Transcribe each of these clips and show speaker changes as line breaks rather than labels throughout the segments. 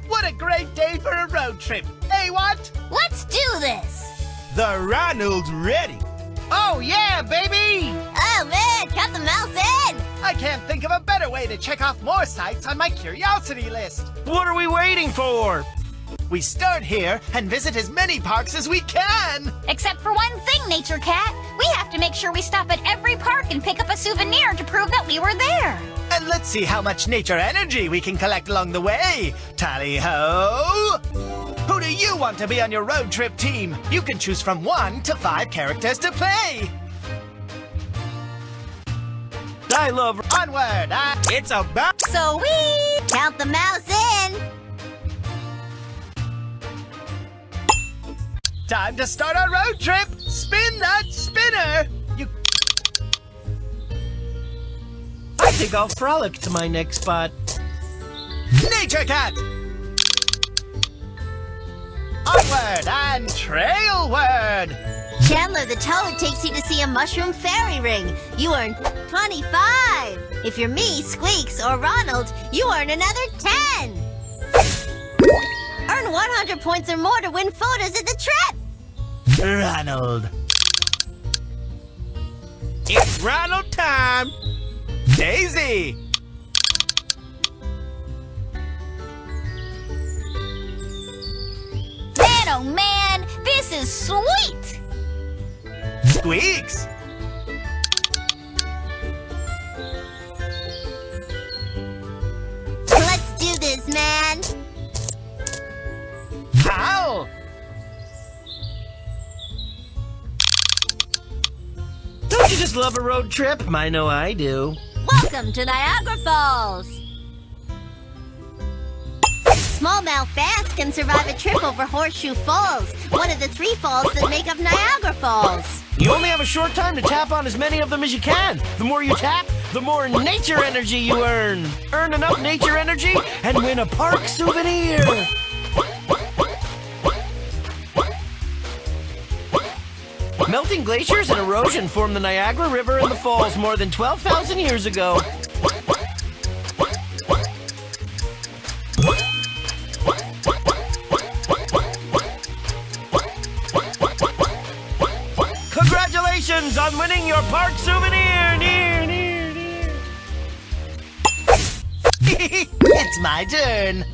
What a great day for a road trip. Hey, what?
Let's do this!
The Ronald's ready.
Oh, yeah, baby!
Oh man, got the mouse in!
I can't think of a better way to check off more sites on my curiosity list.
What are we waiting for?
We start here and visit as many parks as we can.
Except for one thing, Nature Cat. We have to make sure we stop at every park and pick up a souvenir to prove that we were there.
And let's see how much nature energy we can collect along the way. Tally-ho! Who do you want to be on your road trip team? You can choose from 1 to 5 characters to play.
I love...
Onward!
It's about...
So we count the mouse in.
Time to start our road trip! Spin that spinner!
I think I'll frolic to my next spot.
Nature Cat! Onward and trailward!
Chandler the Toad takes you to see a mushroom fairy ring. You earn 25. If you're me, Squeaks, or Ronald, you earn another 10. Earn 100 points or more to win photos of the trip.
Ronald.
It's Ronald time.
Daisy.
Man, oh man, this is sweet.
Squeaks.
Let's do this, man.
How?
Don't you just love a road trip? I know I do.
Welcome to Niagara Falls. Smallmouth bass can survive a trip over Horseshoe Falls, one of the 3 falls that make up Niagara Falls.
You only have a short time to tap on as many of them as you can. The more you tap, the more nature energy you earn. Earn enough nature energy and win a park souvenir. Melting glaciers and erosion formed the Niagara River and the falls more than 12,000 years ago. Congratulations on winning your park souvenir! Near.
It's my turn.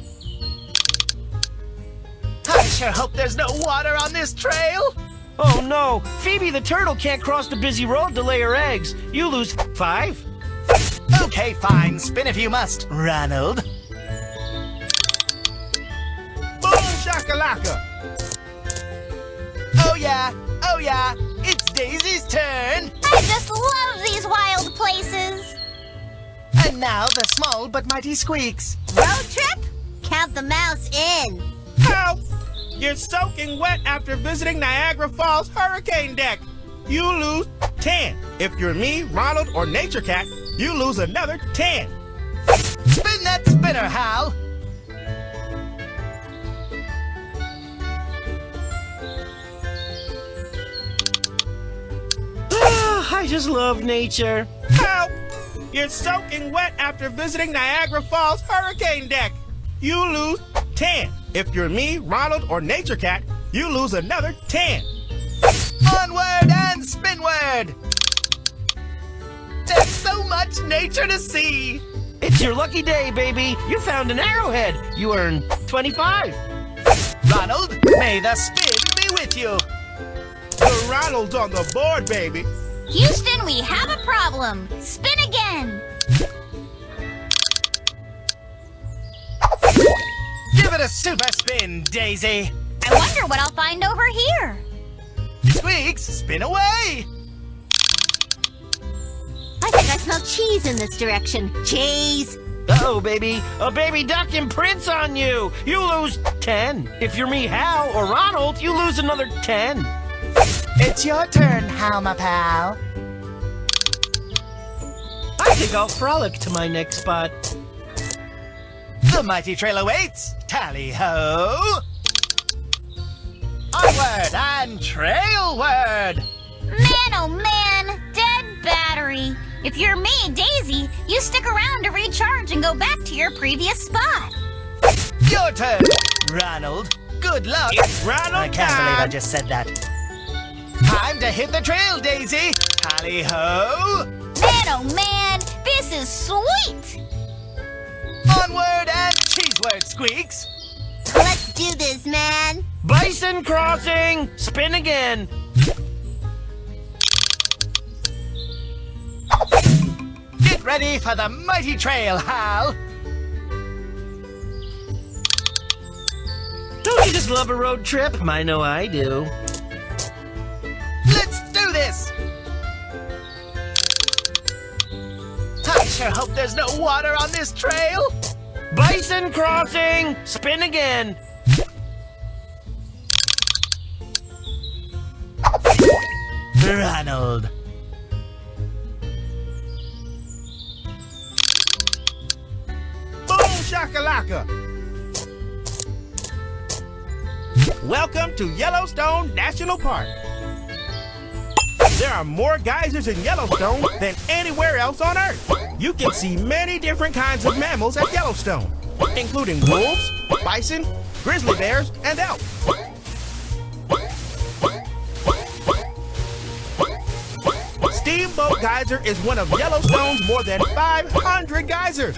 I sure hope there's no water on this trail.
Oh no! Phoebe the turtle can't cross the busy road to lay her eggs. You lose 5.
Okay, fine. Spin if you must, Ronald.
Boom shakalaka!
Oh yeah, it's Daisy's turn.
I just love these wild places.
And now the small but mighty Squeaks.
Road trip? Count the mouse in.
Help! You're soaking wet after visiting Niagara Falls Hurricane Deck. You lose 10. If you're me, Ronald, or Nature Cat, you lose another 10.
Spin that spinner, Hal.
I just love nature.
Help! You're soaking wet after visiting Niagara Falls Hurricane Deck. You lose 10. If you're me, Ronald, or Nature Cat, you lose another 10.
Onward and spinward. There's so much nature to see.
It's your lucky day, baby. You found an arrowhead. You earn 25.
Ronald, may the spin be with you.
The Ronald's on the board, baby.
Houston, we have a problem. Spin again.
Give it a super spin, Daisy.
I wonder what I'll find over here.
Squeaks, spin away.
I think I smell cheese in this direction. Cheese.
Uh-oh, baby. A baby duck imprints on you. You lose 10. If you're me, Hal, or Ronald, you lose another 10.
It's your turn, Hal, my pal.
I think I'll frolic to my next spot.
The mighty trail awaits. Tally-ho. Onward and trailward.
Man, oh man, dead battery.
If you're me, Daisy, you stick around to recharge and go back to your previous spot.
Your turn, Ronald. Good luck.
It's Ronald
I can't believe I
time.
just said that. Time to hit the trail, Daisy. Tally-ho!
Man, oh man, this is sweet!
Onward and cheeseward, Squeaks.
Let's do this, man.
Bison crossing! Spin again!
Get ready for the mighty trail, Hal.
Don't you just love a road trip? I know I do.
Let's do this. I sure hope there's no water on this trail.
Bison crossing! Spin again!
Ronald.
Boom shakalaka! Welcome to Yellowstone National Park. There are more geysers in Yellowstone than anywhere else on Earth. You can see many different kinds of mammals at Yellowstone, including wolves, bison, grizzly bears, and elk. Steamboat Geyser is one of Yellowstone's more than 500 geysers.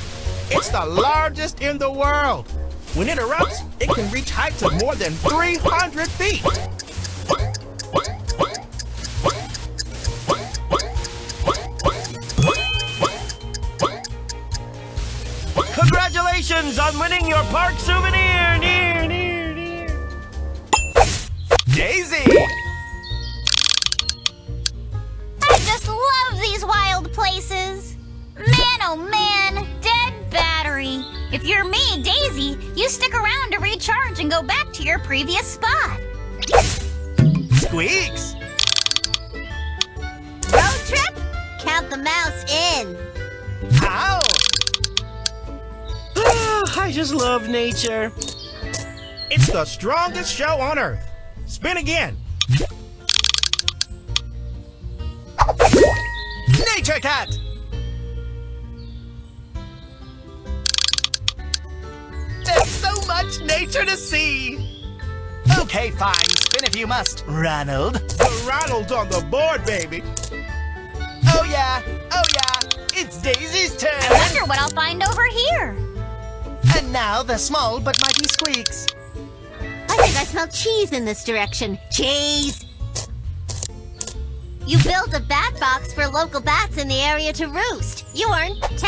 It's the largest in the world. When it erupts, it can reach heights of more than 300 feet.
Congratulations on winning your park souvenir! Near, near, near.
Daisy.
I just love these wild places. Man, oh man, dead battery. If you're me, Daisy, you stick around to recharge and go back to your previous spot.
Squeaks.
Road trip? Count the mouse in.
How?
I just love nature.
It's the strongest show on Earth. Spin again.
Nature Cat. There's so much nature to see. Okay, fine. Spin if you must, Ronald.
The Ronald's on the board, baby.
Oh yeah. Oh yeah. It's Daisy's turn.
I wonder what I'll find over here.
And now the small but mighty Squeaks.
I think I smell cheese in this direction. Cheese! You built a bat box for local bats in the area to roost. You earned 10.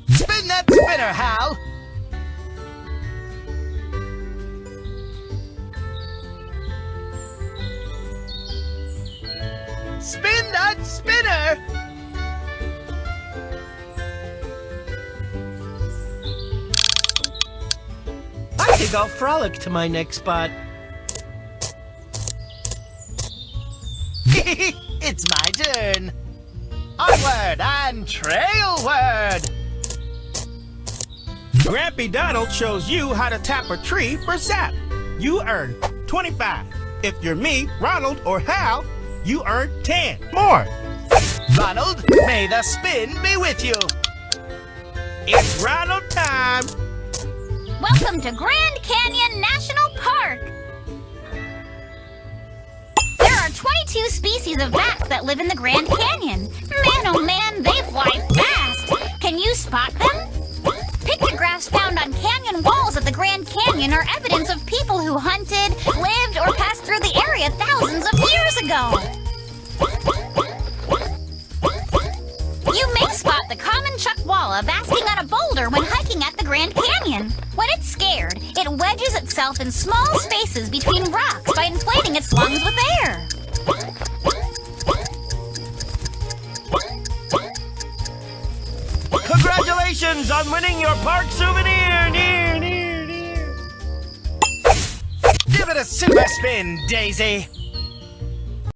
Spin that spinner, Hal. Spin that spinner.
I think I'll frolic to my next spot.
It's my turn. Onward and trailward.
Grampy Donald shows you how to tap a tree for sap. You earn 25. If you're me, Ronald, or Hal, you earn 10 more.
Ronald, may the spin be with you.
It's Ronald time.
Welcome to Grand Canyon National Park. There are 22 species of bats that live in the Grand Canyon. Man, oh man, they fly fast. Can you spot them? Pictographs found on canyon walls of the Grand Canyon are evidence of people who hunted, lived, or passed through the area thousands of years ago. You may spot the common chuckwalla basking on a boulder when hiking at the Grand Canyon. When it's scared, it wedges itself in small spaces between rocks by inflating its lungs with air.
Congratulations on winning your park souvenir! Near, near, near.
Give it a super spin, Daisy.